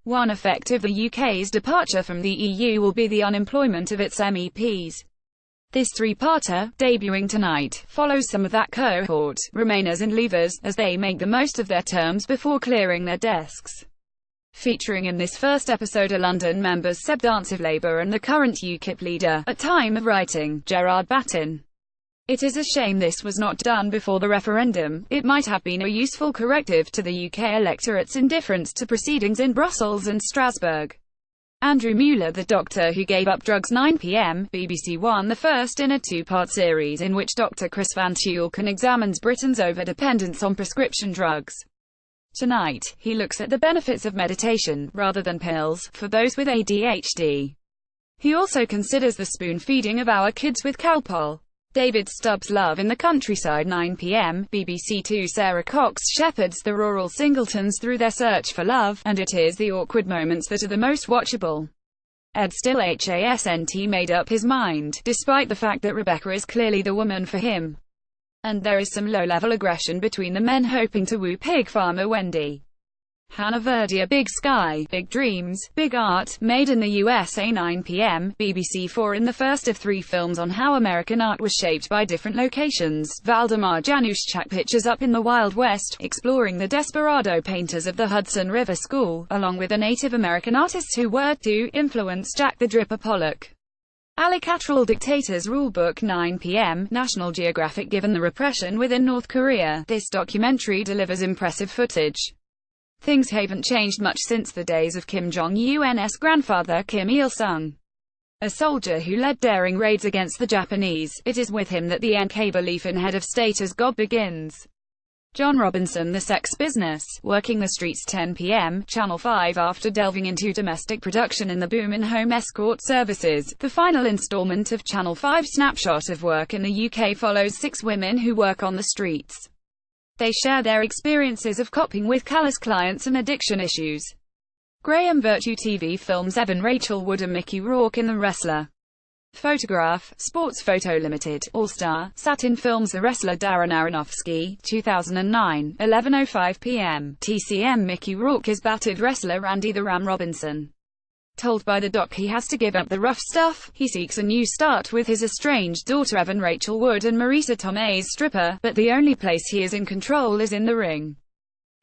One effect of the UK's departure from the EU will be the unemployment of its MEPs. This three-parter, debuting tonight, follows some of that cohort, Remainers and Leavers, as they make the most of their terms before clearing their desks. Featuring in this first episode are London members Seb Dance of Labour and the current UKIP leader, at time of writing, Gerard Batten. It is a shame this was not done before the referendum. It might have been a useful corrective to the UK electorate's indifference to proceedings in Brussels and Strasbourg. Andrew Mueller, the doctor who gave up drugs, 9 p.m, BBC One, the first in a two-part series in which Dr. Chris Van Tulleken examines Britain's overdependence on prescription drugs. Tonight, he looks at the benefits of meditation, rather than pills, for those with ADHD. He also considers the spoon-feeding of our kids with Calpol. David Stubbs' Love in the Countryside, 9 p.m, BBC Two. Sarah Cox shepherds the rural singletons through their search for love, and it is the awkward moments that are the most watchable. Ed still hasn't made up his mind, despite the fact that Rebecca is clearly the woman for him. And there is some low-level aggression between the men hoping to woo pig farmer Wendy. Hannah Verdier, Big Sky, Big Dreams, Big Art, made in the USA, 9 p.m, BBC Four. In the first of three films on how American art was shaped by different locations, Valdemar Januszczak pictures up in the Wild West, exploring the desperado painters of the Hudson River School, along with the Native American artists who were to influence Jack the Dripper Pollock. Allocateral Dictators Rulebook, 9 p.m, National Geographic. Given the repression within North Korea, this documentary delivers impressive footage. Things haven't changed much since the days of Kim Jong-un's grandfather Kim Il-sung. A soldier who led daring raids against the Japanese, it is with him that the NK belief in head of state as God begins. John Robinson, The Sex Business, Working the Streets, 10 p.m, Channel 5. After delving into domestic production in the boom in home escort services, the final installment of Channel 5's Snapshot of Work in the UK follows 6 women who work on the streets. They share their experiences of coping with callous clients and addiction issues. Graham Virtue TV films Evan Rachel Wood and Mickey Rourke in The Wrestler. Photograph, Sports Photo Limited, All-Star, Satin Films. The Wrestler, Darren Aronofsky, 2009, 11:05 p.m, TCM. Mickey Rourke is battered wrestler Randy the Ram Robinson. Told by the doc he has to give up the rough stuff, he seeks a new start with his estranged daughter Evan Rachel Wood and Marisa Tomei's stripper, but the only place he is in control is in the ring.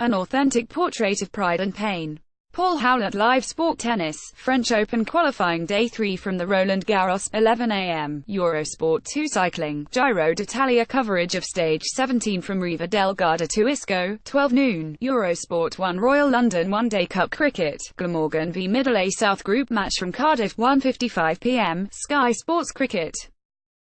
An authentic portrait of pride and pain. Paul Howlett. Live sport. Tennis, French Open qualifying day 3 from the Roland Garros, 11 a.m, Eurosport 2. Cycling, Giro d'Italia coverage of stage 17 from Riva del Garda to Isco, 12 noon, Eurosport 1. Royal London One Day Cup Cricket, Glamorgan v Middle A South Group match from Cardiff, 1:55 p.m, Sky Sports Cricket.